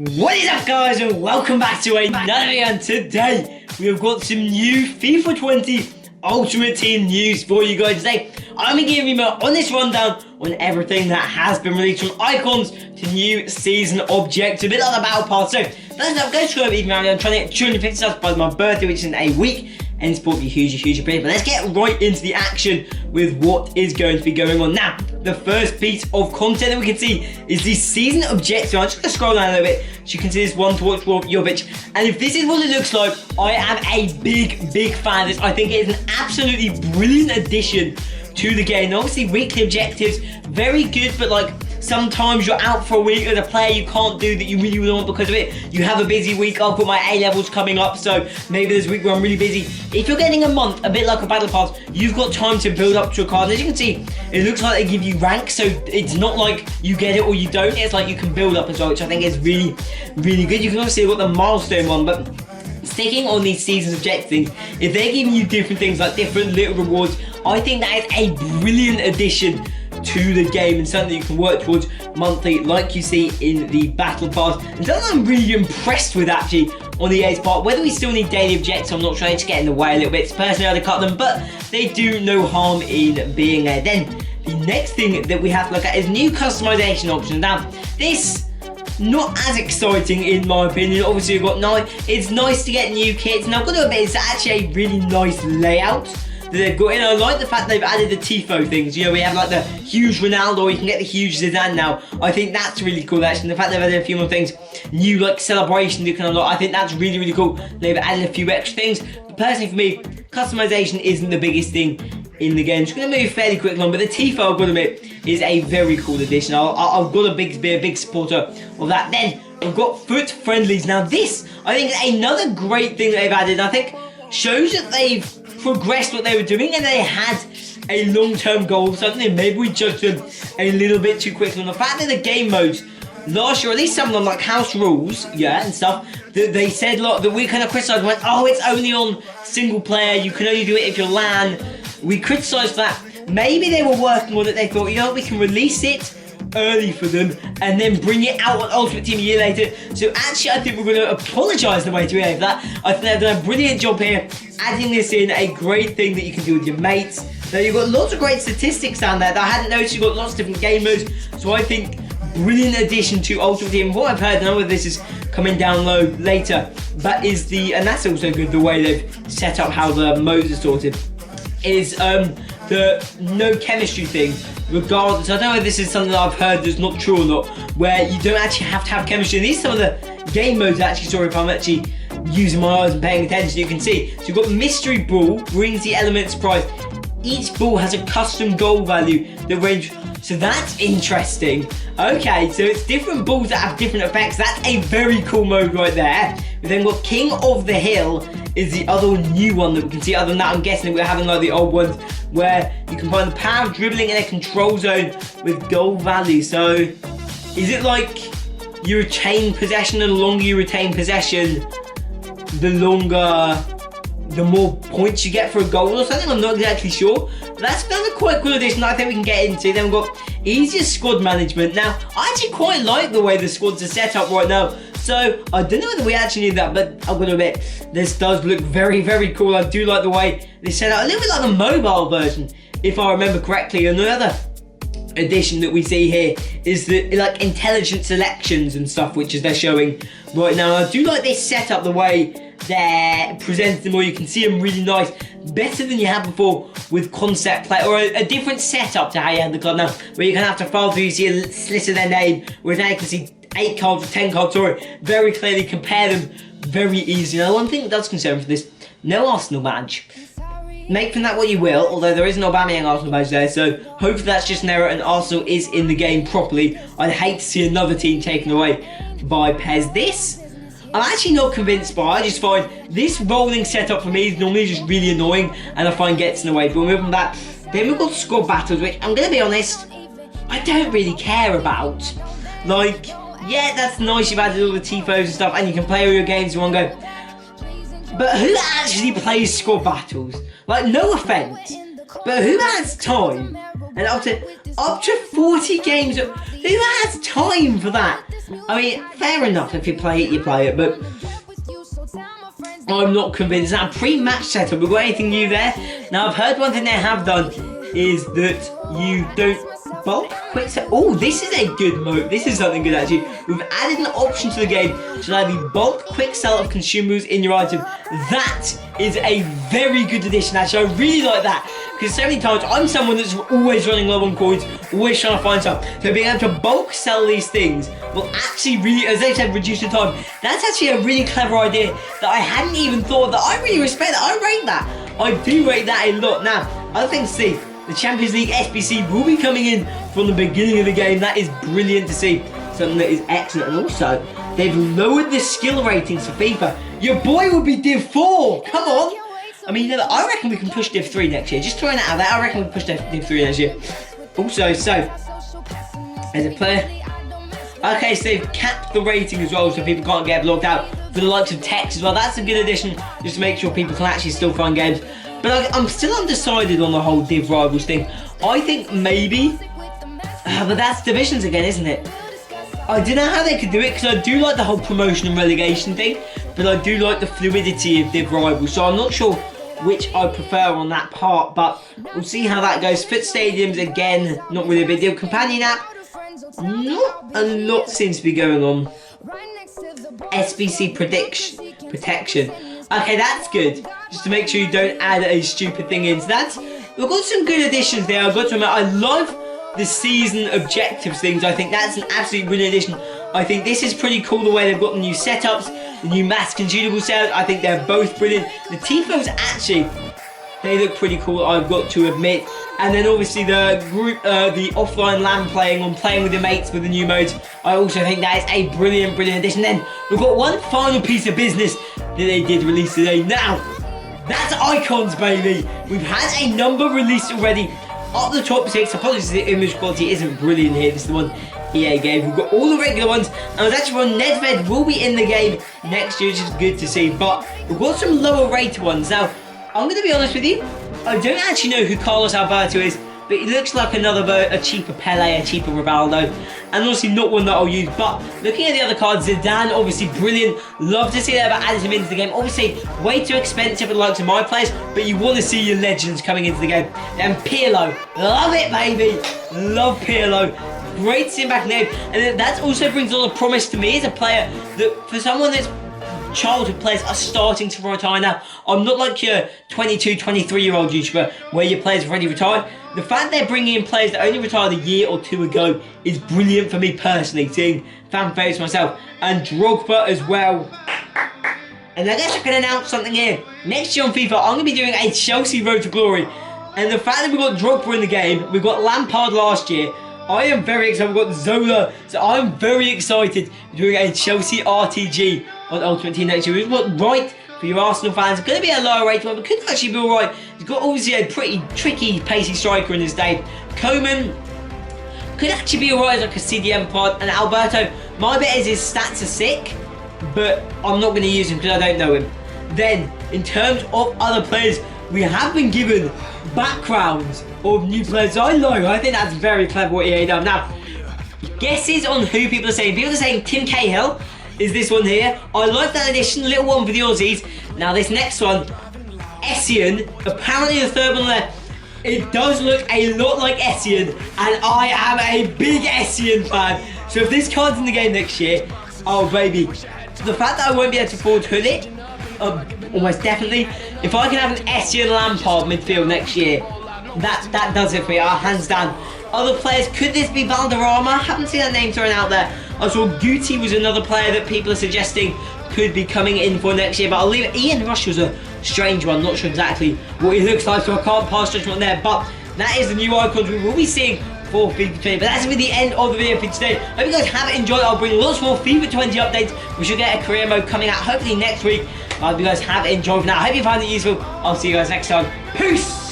What is up, guys, and welcome back to another video. And today we have got some new FIFA 20 Ultimate Team news for you guys. Today I'm going to give you my honest rundown on everything that has been released, from icons to new season objects, a bit like the battle pass. So first up, go to even around. I'm trying to get 250 subs by my birthday, which is in a week, and support would be huge appreciated. But let's get right into the action with what is going to be going on now. The first piece of content that we can see is the season objective. I'm just going to scroll down a little bit so you can see this one to watch Jovic. And if this is what it looks like, I am a big fan of this. I think it is an absolutely brilliant addition to the game. Obviously, weekly objectives, very good, but like sometimes you're out for a week as a player, you can't do that you really want because of it. You have a busy week. I've got my A levels coming up, so maybe there's a week where I'm really busy. If you're getting a month, a bit like a battle pass, you've got time to build up to a card. And as you can see, it looks like they give you rank, so it's not like you get it or you don't. It's like you can build up as well, which I think is really good. You can obviously have got the milestone one, but sticking on these seasons objective things, if they're giving you different things like different little rewards, I think that is a brilliant addition to the game and something that you can work towards monthly, like you see in the battle pass. And something I'm really impressed with actually on the EA's part. Whether we still need daily objectives, I'm not sure. They just get in the way a little bit. Personally, I'd cut them, but they do no harm in being there. Then the next thing that we have to look at is new customization options. Now this, not as exciting in my opinion. Obviously you've got it's nice to get new kits. Now I've got to admit, it's actually a really nice layout that they've got in. I like the fact they've added the Tifo things. You know, we have like the huge Ronaldo, you can get the huge Zidane now. I think that's really cool actually. The fact they've added a few more things, new like celebrations you can unlock, I think that's really cool. They've added a few extra things. But personally for me, customization isn't the biggest thing in the game. Just going to move fairly quickly on, but the Tifo, I've got to admit, is a very cool addition. I've got to be a big supporter of that. Then we've got foot friendlies. Now this, I think, is another great thing that they've added. I think shows that they've progressed what they were doing and they had a long-term goal or something. Maybe we judged them a little bit too quickly on the fact that the game modes last year, at least some of them, like house rules, yeah, and stuff, that they said lot that we kind of criticised, went, oh, it's only on single player, you can only do it if you're LAN. We criticised that. Maybe they were working on it, they thought, you know what, we can release it early for them and then bring it out on Ultimate Team a year later. So actually I think we're going to apologise the way to EA for that. I think they've done a brilliant job here adding this in, a great thing that you can do with your mates. Now you've got lots of great statistics down there that I hadn't noticed. You've got lots of different game modes, so I think brilliant addition to Ultimate Team. What I've heard, I don't know whether this is coming down low later, but is the, and that's also good, the way they've set up how the modes are sorted, is the no chemistry thing, regardless. I don't know if this is something that I've heard that's not true or not, where you don't actually have to have chemistry. And these are some of the game modes actually, sorry if I'm actually using my eyes and paying attention, you can see. So you've got Mystery Ball, brings the element of surprise. Each ball has a custom goal value that range, so that's interesting. Okay, so it's different balls that have different effects. That's a very cool mode right there. We've then got King of the Hill is the other new one that we can see. Other than that, I'm guessing we're having like the old ones where you can find the power of dribbling in a control zone with goal value. So is it like you retain possession, and the longer you retain possession, the more points you get for a goal or something? I'm not exactly sure. But that's a quite cool addition that I think we can get into. Then we've got easier squad management. Now, I actually quite like the way the squads are set up right now. So, I don't know whether we actually need that, but I'm going to admit, this does look very cool. I do like the way they set out, a little bit like the mobile version, if I remember correctly. And the other addition that we see here is the like intelligent selections and stuff, which is they're showing right now. I do like this setup, the way they're presenting them, or you can see them really nice, better than you had before with concept play, or a different setup to how you had the club now, where you can have to file through, you see a slit of their name, whereas now you can see 8 cards or 10 cards, sorry, very clearly, compare them very easily. Now one thing that does concern me for this, no Arsenal badge. Make from that what you will, although there is an Aubameyang Arsenal badge there, so hopefully that's just an error and Arsenal is in the game properly. I'd hate to see another team taken away by Pez. This, I'm actually not convinced by. I just find this rolling setup for me is normally just really annoying and I find gets in the way. But we're moving that. Then we've got squad battles, which I'm going to be honest, I don't really care about. Like, yeah, that's nice, you've added all the Tifos and stuff and you can play all your games in one go. But who actually plays squad battles? Like, no offence, but who has time? And Up to 40 games. Who has time for that? I mean, fair enough. If you play it, you play it. But I'm not convinced. Now, pre-match setup. We've got anything new there? Now, I've heard one thing they have done is that you don't bulk quick set. Oh, this is a good move. This is something good actually. We've added an option to the game to allow the bulk quick sell of consumables in your item. That is a very good addition actually. I really like that because so many times I'm someone that's always running low on coins, always trying to find stuff. So being able to bulk sell these things will actually really, as they said, reduce the time. That's actually a really clever idea that I hadn't even thought of. That I really respect that. I rate that. I do rate that a lot. Now, other things to see. The Champions League SBC will be coming in from the beginning of the game. That is brilliant to see. Something that is excellent. And also, they've lowered the skill ratings for FIFA. Your boy will be Div 4. Come on. I mean, I reckon we can push Div 3 next year. Just throwing that out there. I reckon we can push Div 3 next year. Also, so, as a player. Okay, so they've capped the rating as well so people can't get blocked out. For the likes of text as well. That's a good addition. Just to make sure people can actually still find games. But I'm still undecided on the whole Div Rivals thing. I think maybe, but that's divisions again, isn't it? I don't know how they could do it because I do like the whole promotion and relegation thing, but I do like the fluidity of Div Rivals. So I'm not sure which I prefer on that part, but we'll see how that goes. Fit stadiums again, not really a big deal. Companion app, not a lot seems to be going on. SBC protection. Okay, that's good. Just to make sure you don't add a stupid thing into that. We've got some good additions there. I've got to admit, I love the season objectives things. I think that's an absolutely brilliant addition. I think this is pretty cool the way they've got the new setups, the new mass consumable sales. I think they're both brilliant. The Tifos actually, they look pretty cool, I've got to admit. And then obviously the group, the offline LAN playing on playing with your mates with the new modes. I also think that is a brilliant addition. Then we've got one final piece of business that they did release today. Now, that's icons, baby. We've had a number released already. Up the top 6. Apologies, the image quality isn't brilliant here. This is the one EA gave. We've got all the regular ones. And there's actually one Nedved will be in the game next year, which is good to see. But we've got some lower rated ones. Now, I'm going to be honest with you. I don't actually know who Carlos Alberto is, but he looks like a cheaper Pele, a cheaper Rivaldo, and obviously not one that I'll use. But looking at the other cards, Zidane, obviously brilliant. Love to see that about adding him into the game. Obviously, way too expensive for the likes of my players, but you want to see your legends coming into the game. Then Pirlo, love it, baby. Love Pirlo. Great to see him back in the game. And then that also brings a lot of promise to me as a player that for someone that's childhood players are starting to retire now. I'm not like your 22, 23-year-old YouTuber where your players have already retired. The fact they're bringing in players that only retired a year or two ago is brilliant for me personally, seeing fan favourites myself. And Drogba as well. And I guess I can announce something here. Next year on FIFA, I'm going to be doing a Chelsea Road to Glory. And the fact that we've got Drogba in the game, we've got Lampard last year, I am very excited. We've got Zola, so I'm very excited doing a Chelsea RTG on Ultimate Team next year. We've got right for your Arsenal fans. It's going to be a lower rated one, but could actually be alright. He's got obviously a pretty tricky, pacey striker in his day. Coman could actually be alright as like a CDM pod. And Alberto, my bet is his stats are sick, but I'm not going to use him because I don't know him. Then, in terms of other players, we have been given backgrounds of new players. So I think that's very clever what EA done. Now, guesses on who people are saying. People are saying Tim Cahill is this one here. I like that addition, little one for the Aussies. Now this next one, Essien, apparently the third one there. It does look a lot like Essien, and I am a big Essien fan. So if this card's in the game next year, oh baby. So the fact that I won't be able to afford to hood it, almost definitely. If I can have an Essien Lampard midfield next year, that does it for me, hands down. Other players, could this be Valderrama? I haven't seen that name thrown out there. I saw Guti was another player that people are suggesting could be coming in for next year, but I'll leave it. Ian Rush was a strange one, not sure exactly what he looks like, so I can't pass judgment there, but that is the new icons we will be seeing for FIFA 20. But that's going to be the end of the video for today. I hope you guys have enjoyed. I'll bring lots more FIFA 20 updates. We should get a career mode coming out hopefully next week. I hope you guys have enjoyed. For now, I hope you found it useful. I'll see you guys next time. Peace!